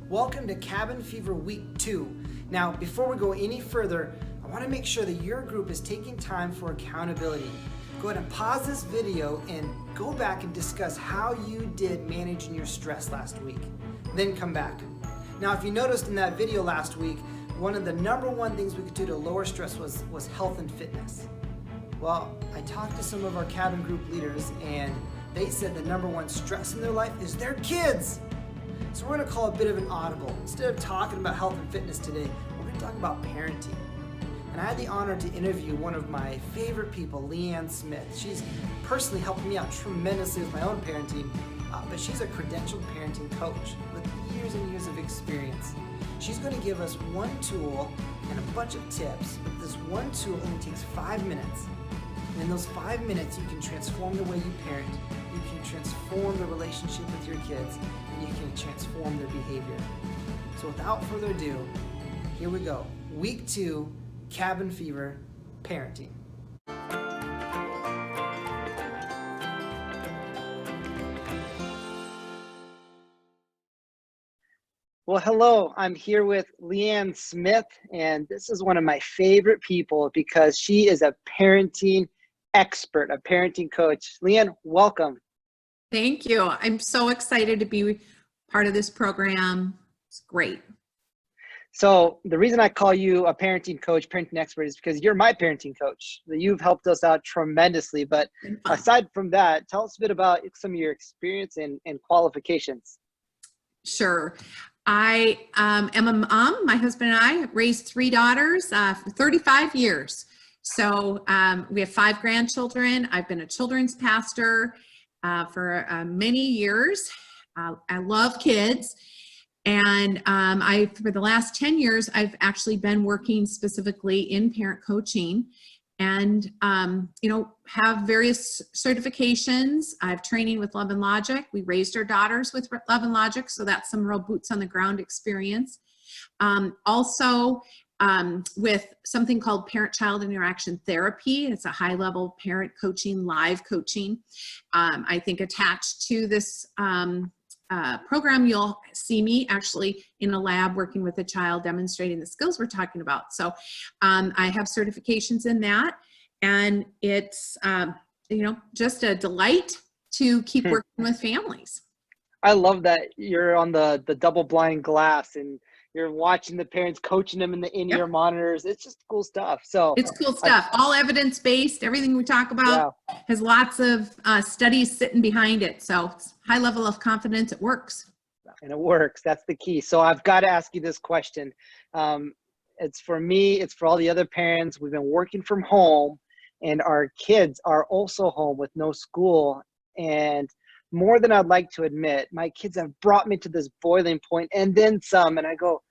Welcome to Cabin Fever Week 2. Now, before we go any further, I want to make sure that your group is taking time for accountability. Go ahead and pause this video and go back and discuss how you did managing your stress last week. Then come back. Now, if you noticed in that video last week, one of the number one things we could do to lower stress was health and fitness. Well, I talked to some of our cabin group leaders and they said the number one stress in their life is their kids. So we're going to call a bit of an audible. Instead of talking about health and fitness today, we're going to talk about parenting. And I had the honor to interview one of my favorite people, Liann Smith. She's personally helped me out tremendously with my own parenting, but she's a credentialed parenting coach with years and years of experience. She's going to give us one tool and a bunch of tips, but this one tool only takes 5 minutes. And in those 5 minutes, you can transform the way you parent, you can transform the relationship with your kids, and you can transform their behavior. So without further ado, here we go. Week 2, Cabin Fever, Parenting. Well, hello, I'm here with Liann Smith, and this is one of my favorite people because she is a parenting expert, a parenting coach. Liann, welcome. Thank you. I'm so excited to be part of this program. It's great. So the reason I call you a parenting coach, parenting expert, is because you're my parenting coach. You've helped us out tremendously. But aside from that, tell us a bit about some of your experience and qualifications. Sure. I am a mom. My husband and I raised 3 daughters for 35 years. So we have 5 grandchildren. I've been a children's pastor for many years. I love kids. And for the last 10 years, I've actually been working specifically in parent coaching and, have various certifications. I have training with Love and Logic. We raised our daughters with Love and Logic, so that's some real boots on the ground experience. Also, with something called ParentChild interaction therapy. It's a high-level parent coaching, live coaching. I think attached to this program, you'll see me actually in a lab working with a child demonstrating the skills we're talking about. So I have certifications in that, and it's just a delight to keep working with families. I love that you're on the double blind glass and you're watching the parents, coaching them in the in-ear monitors. It's just cool stuff. So it's cool stuff. All evidence-based. Everything we talk about has lots of studies sitting behind it. So it's high level of confidence. It works. And it works. That's the key. So I've got to ask you this question. It's for me. It's for all the other parents. We've been working from home, and our kids are also home with no school. And more than I'd like to admit, my kids have brought me to this boiling point and then some. And I go,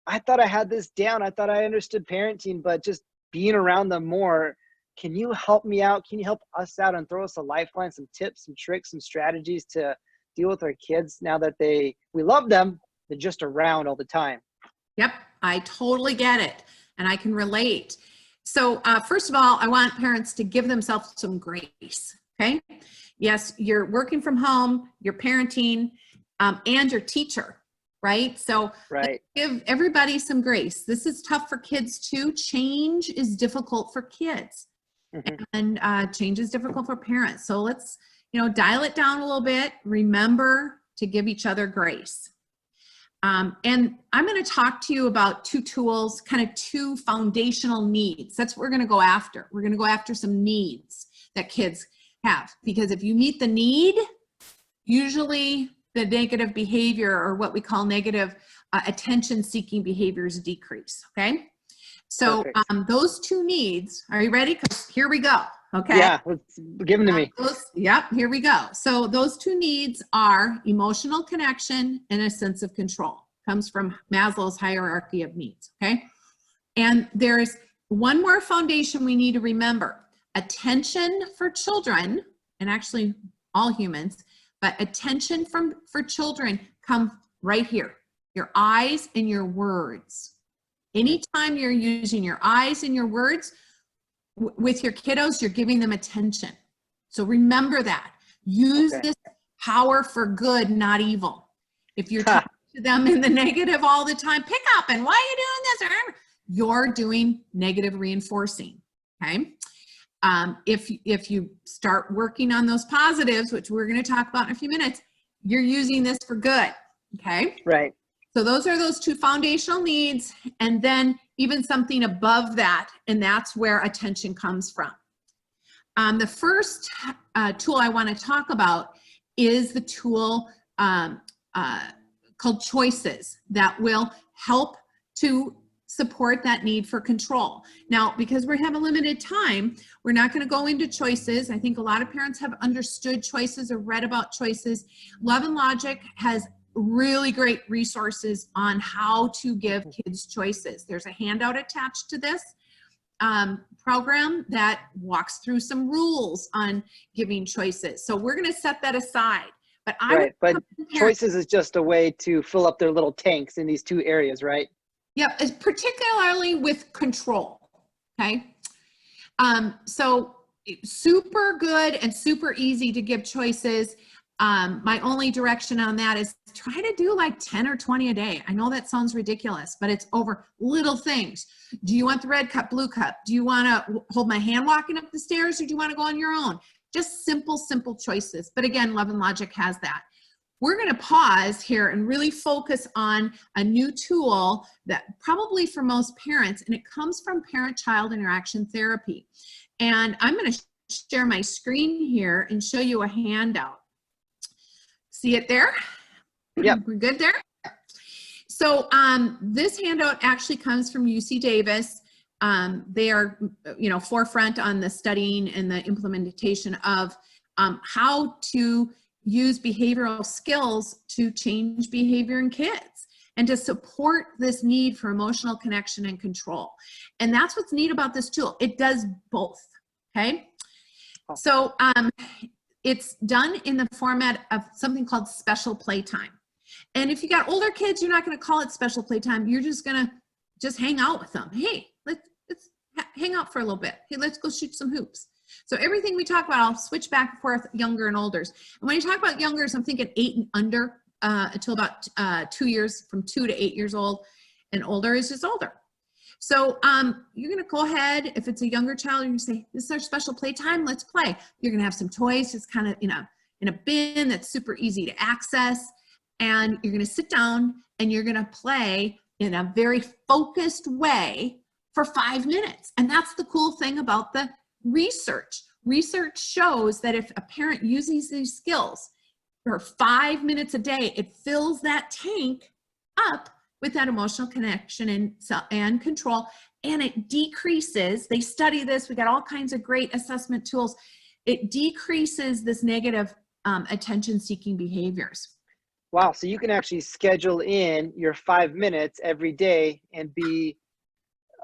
I thought I had this down. I thought I understood parenting, but just being around them more. Can you help me out? Can you help us out and throw us a lifeline, some tips, some tricks, some strategies to deal with our kids now that we love them, they're just around all the time? Yep, I totally get it. And I can relate. So first of all, I want parents to give themselves some grace, okay? Yes, you're working from home, you're parenting, and your teacher, right? So give everybody some grace. This is tough for kids too. Change is difficult for kids, and change is difficult for parents. So let's, dial it down a little bit. Remember to give each other grace. And I'm going to talk to you about 2 tools, kind of 2 foundational needs. That's what we're going to go after. We're going to go after some needs that kids have, because if you meet the need, usually the negative behavior, or what we call negative attention-seeking behaviors, decrease. Okay, so those 2 needs. Are you ready? Because here we go. Okay. Yeah, give them to me. Here we go. So those 2 needs are emotional connection and a sense of control. Comes from Maslow's hierarchy of needs. Okay, and there's one more foundation we need to remember. Attention for children, and actually all humans, but attention for children come right here. Your eyes and your words. Anytime you're using your eyes and your words with your kiddos, you're giving them attention. So remember that. Use this power for good, not evil. If you're teaching to them in the negative all the time. Pick up, and why are you doing this? You're doing negative reinforcing, okay? If you start working on those positives, which we're going to talk about in a few minutes, you're using this for good, okay? Right. So those are those two foundational needs, and then even something above that, and that's where attention comes from. The first tool I want to talk about is the tool called choices that will help to support that need for control. Now, because we have a limited time, we're not going to go into choices. I think a lot of parents have understood choices or read about choices. Love and Logic has really great resources on how to give kids choices. There's a handout attached to this program that walks through some rules on giving choices. So we're going to set that aside. But but choices is just a way to fill up their little tanks in these two areas, right? Yeah, particularly with control, okay? So super good and super easy to give choices. My only direction on that is try to do like 10 or 20 a day. I know that sounds ridiculous, but it's over little things. Do you want the red cup, blue cup? Do you want to hold my hand walking up the stairs, or do you want to go on your own? Just simple choices. But again, Love and Logic has that. We're going to pause here and really focus on a new tool that probably for most parents, and it comes from parent-child interaction therapy. And I'm going to share my screen here and show you a handout. See it there? Yeah. We're good there? So this handout actually comes from UC Davis. They are, forefront on the studying and the implementation of how to use behavioral skills to change behavior in kids and to support this need for emotional connection and control. And that's what's neat about this tool. It does both, okay? So it's done in the format of something called special playtime. And if you got older kids, you're not going to call it special playtime. You're just going to hang out with them. Hey, let's hang out for a little bit. Hey, let's go shoot some hoops. So everything we talk about, I'll switch back and forth, younger and olders. And when you talk about youngers, I'm thinking 8 and under until about 2 years, from 2 to 8 years old, and older is just older. So you're going to go ahead, if it's a younger child, you're going to say, this is our special playtime, let's play. You're going to have some toys, just kind of in a bin that's super easy to access. And you're going to sit down and you're going to play in a very focused way for 5 minutes. And that's the cool thing about the research. Research shows that if a parent uses these skills for 5 minutes a day, it fills that tank up with that emotional connection and control, and it decreases, they study this, we got all kinds of great assessment tools, it decreases this negative attention-seeking behaviors. Wow, so you can actually schedule in your 5 minutes every day and be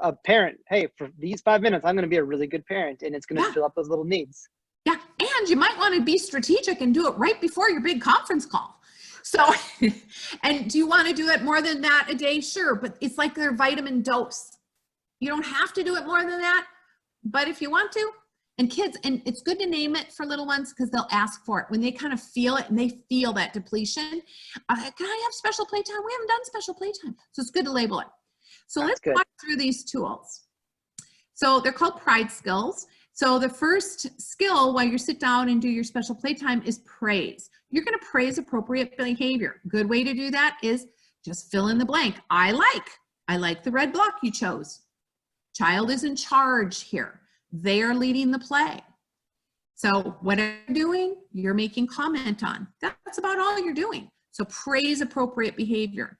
a parent. Hey, for these 5 minutes, I'm going to be a really good parent, and it's going to fill up those little needs. Yeah, and you might want to be strategic and do it right before your big conference call. So, and do you want to do it more than that a day? Sure, but it's like their vitamin dose. You don't have to do it more than that, but if you want to, and kids, and it's good to name it for little ones because they'll ask for it when they kind of feel it and they feel that depletion. Can I have special playtime? We haven't done special playtime. So it's good to label it. So let's walk through these tools. So they're called pride skills. So the first skill while you sit down and do your special playtime is praise. You're going to praise appropriate behavior. Good way to do that is just fill in the blank. I like the red block you chose. Child is in charge here. They are leading the play. So whatever you're doing, you're making comment on. That's about all you're doing. So praise appropriate behavior.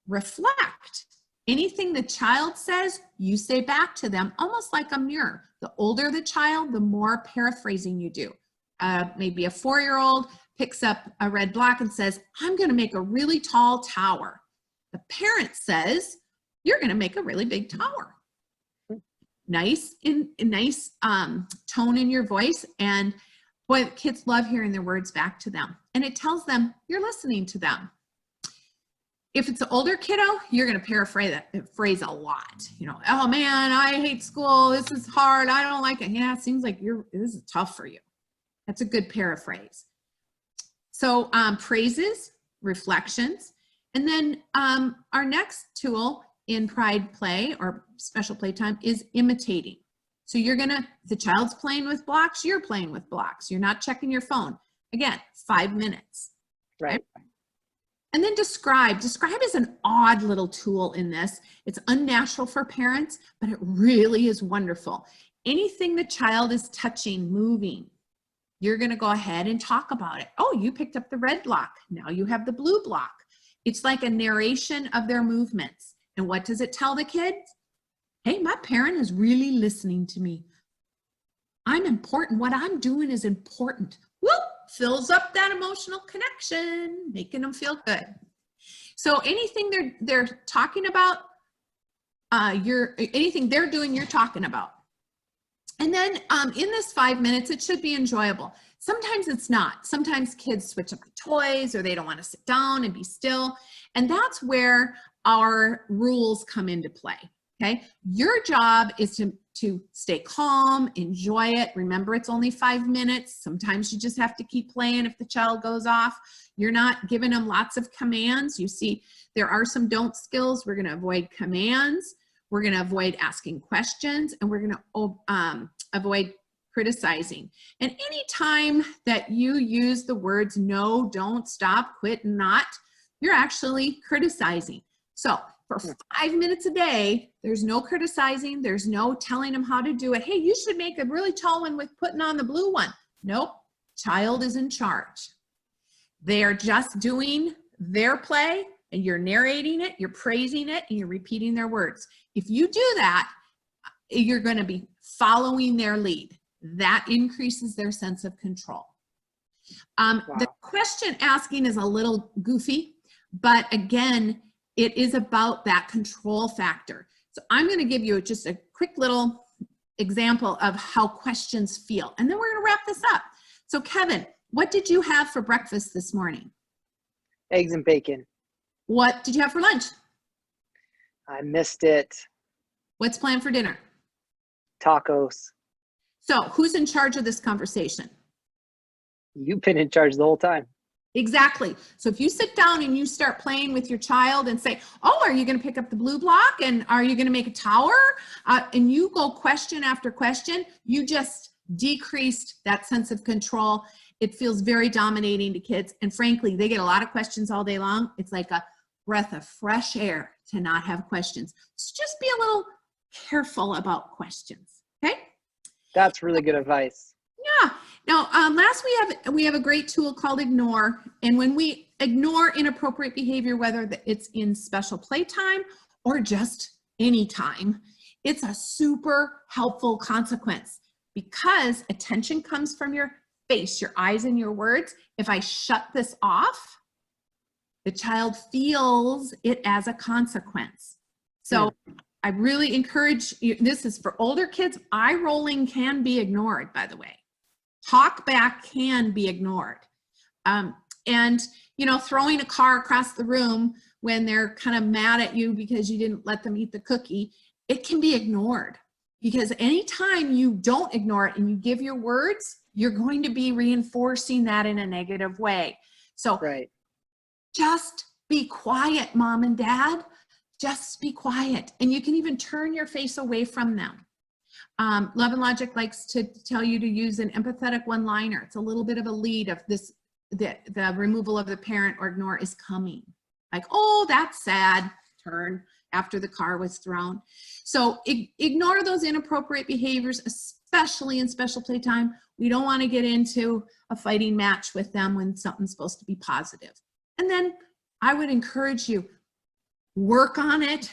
Reflect. Anything the child says, you say back to them, almost like a mirror. The older the child, the more paraphrasing you do. Maybe a 4-year-old picks up a red block and says, I'm going to make a really tall tower. The parent says, you're going to make a really big tower. Nice tone in your voice. And boy, kids love hearing their words back to them. And it tells them you're listening to them. If it's an older kiddo, you're going to paraphrase that phrase a lot. You know, oh man, I hate school. This is hard. I don't like it. Yeah, it seems like this is tough for you. That's a good paraphrase. So praises, reflections, And then our next tool in Pride Play or special playtime is imitating. So the child's playing with blocks, you're playing with blocks. You're not checking your phone. Again, 5 minutes. Right. Okay? And then describe. Describe is an odd little tool in this. It's unnatural for parents, but it really is wonderful. Anything the child is touching, moving, you're going to go ahead and talk about it. Oh, you picked up the red block. Now you have the blue block. It's like a narration of their movements. And what does it tell the kids? Hey, my parent is really listening to me. I'm important. What I'm doing is important. Whoop, fills up that emotional connection, making them feel good. So anything they're talking about, anything they're doing, you're talking about. And then in this 5 minutes, it should be enjoyable. Sometimes it's not. Sometimes kids switch up the toys or they don't want to sit down and be still. And that's where our rules come into play, okay? Your job is to stay calm, enjoy it. Remember, it's only 5 minutes. Sometimes you just have to keep playing if the child goes off. You're not giving them lots of commands. You see, there are some don't skills. We're going to avoid commands. We're going to avoid asking questions, and we're going to avoid criticizing. And any time that you use the words no, don't, stop, quit, not, you're actually criticizing. So for 5 minutes a day, there's no criticizing. There's no telling them how to do it. Hey, you should make a really tall one with putting on the blue one. Nope. Child is in charge. They are just doing their play, and you're narrating it, you're praising it, and you're repeating their words. If you do that, you're going to be following their lead. That increases their sense of control. Wow. The question asking is a little goofy, but again, it is about that control factor. So I'm going to give you just a quick little example of how questions feel, and then we're going to wrap this up. So Kevin, what did you have for breakfast this morning? Eggs and bacon. What did you have for lunch? I missed it. What's planned for dinner? Tacos. So who's in charge of this conversation? You've been in charge the whole time. Exactly. So if you sit down and you start playing with your child and say, oh, are you going to pick up the blue block? And are you going to make a tower? And you go question after question, you just decreased that sense of control. It feels very dominating to kids. And frankly, they get a lot of questions all day long. It's like a breath of fresh air to not have questions. So just be a little careful about questions. Okay? That's really good advice. Yeah. Now, last we have a great tool called Ignore. And when we ignore inappropriate behavior, whether it's in special playtime or just any time, it's a super helpful consequence because attention comes from your face, your eyes, and your words. If I shut this off, the child feels it as a consequence. So I really encourage you, this is for older kids, eye rolling can be ignored, by the way. Talk back can be ignored. And, you know, throwing a car across the room when they're kind of mad at you because you didn't let them eat the cookie, it can be ignored. Because anytime you don't ignore it and you give your words, you're going to be reinforcing that in a negative way. So just be quiet, mom and dad. Just be quiet. And you can even turn your face away from them. Love and Logic likes to tell you to use an empathetic one-liner. It's a little bit of a lead of this, the removal of the parent or ignore is coming. Like, oh, that's sad, turn after the car was thrown. So ignore those inappropriate behaviors, especially in special playtime. We don't want to get into a fighting match with them when something's supposed to be positive. And then I would encourage you, work on it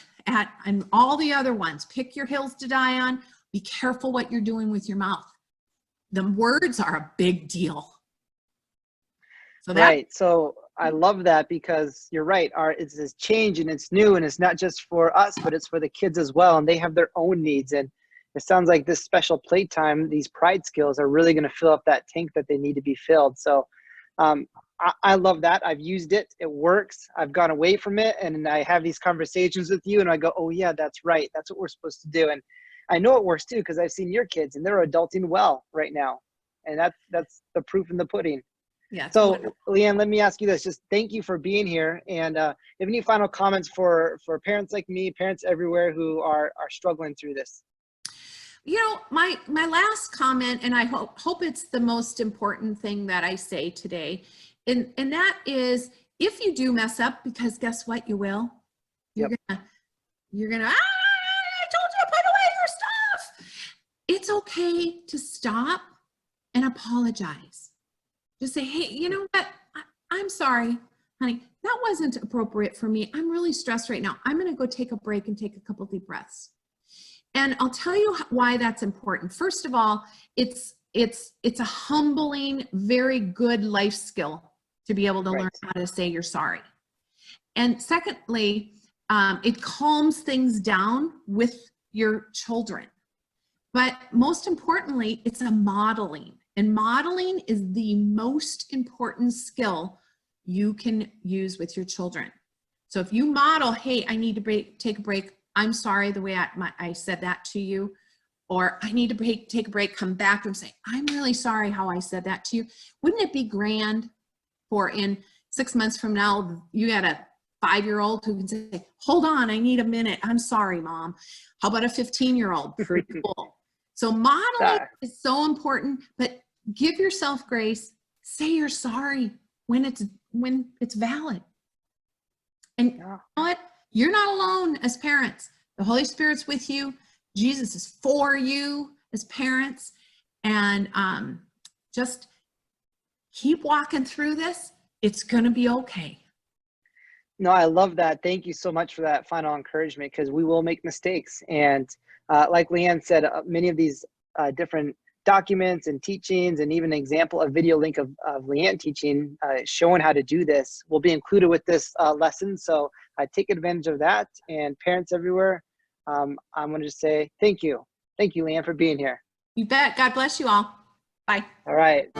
and all the other ones. Pick your hills to die on. Be careful what you're doing with your mouth. The words are a big deal. So So I love that because you're right. It's this change and it's new and it's not just for us, but it's for the kids as well. And they have their own needs. And it sounds like this special playtime, these pride skills are really going to fill up that tank that they need to be filled. So I love that. I've used it. It works. I've gone away from it. And I have these conversations with you and I go, oh yeah, that's right. That's what we're supposed to do. And I know it works too, because I've seen your kids and they're adulting well right now. And that's the proof in the pudding. Yeah. It's So wonderful. Leanne, let me ask you this, just thank you for being here. And if you have any final comments for parents like me, parents everywhere who are struggling through this? You know, my last comment, and I hope it's the most important thing that I say today, and that is, if you do mess up, because guess what, you will. You're Yep. gonna, I told you to put away your stuff. It's okay to stop and apologize. Just say, hey, you know what? I'm sorry, honey. That wasn't appropriate for me. I'm really stressed right now. I'm gonna go take a break and take a couple deep breaths. And I'll tell you why that's important. First of all, it's a humbling, very good life skill to be able to learn how to say you're sorry. And secondly, it calms things down with your children. But most importantly, it's a modeling. And modeling is the most important skill you can use with your children. So if you model, hey, I need to take a break. I'm sorry the way I said that to you, or I need to take a break, come back and say, I'm really sorry how I said that to you. Wouldn't it be grand for in 6 months from now, you got a 5-year-old who can say, hold on, I need a minute. I'm sorry, Mom. How about a 15-year-old? Pretty cool. So modeling is so important, but give yourself grace. Say you're sorry when it's valid. And you know what? You're not alone as parents. The Holy Spirit's with you. Jesus is for you as parents. And just keep walking through this. It's going to be okay. No, I love that. Thank you so much for that final encouragement, because we will make mistakes. And like Leanne said, many of these different documents and teachings, and even an example, a video link of Leanne teaching, showing how to do this, will be included with this lesson. So take advantage of that. And parents everywhere, I'm going to just say thank you. Thank you, Leanne, for being here. You bet. God bless you all. Bye. All right.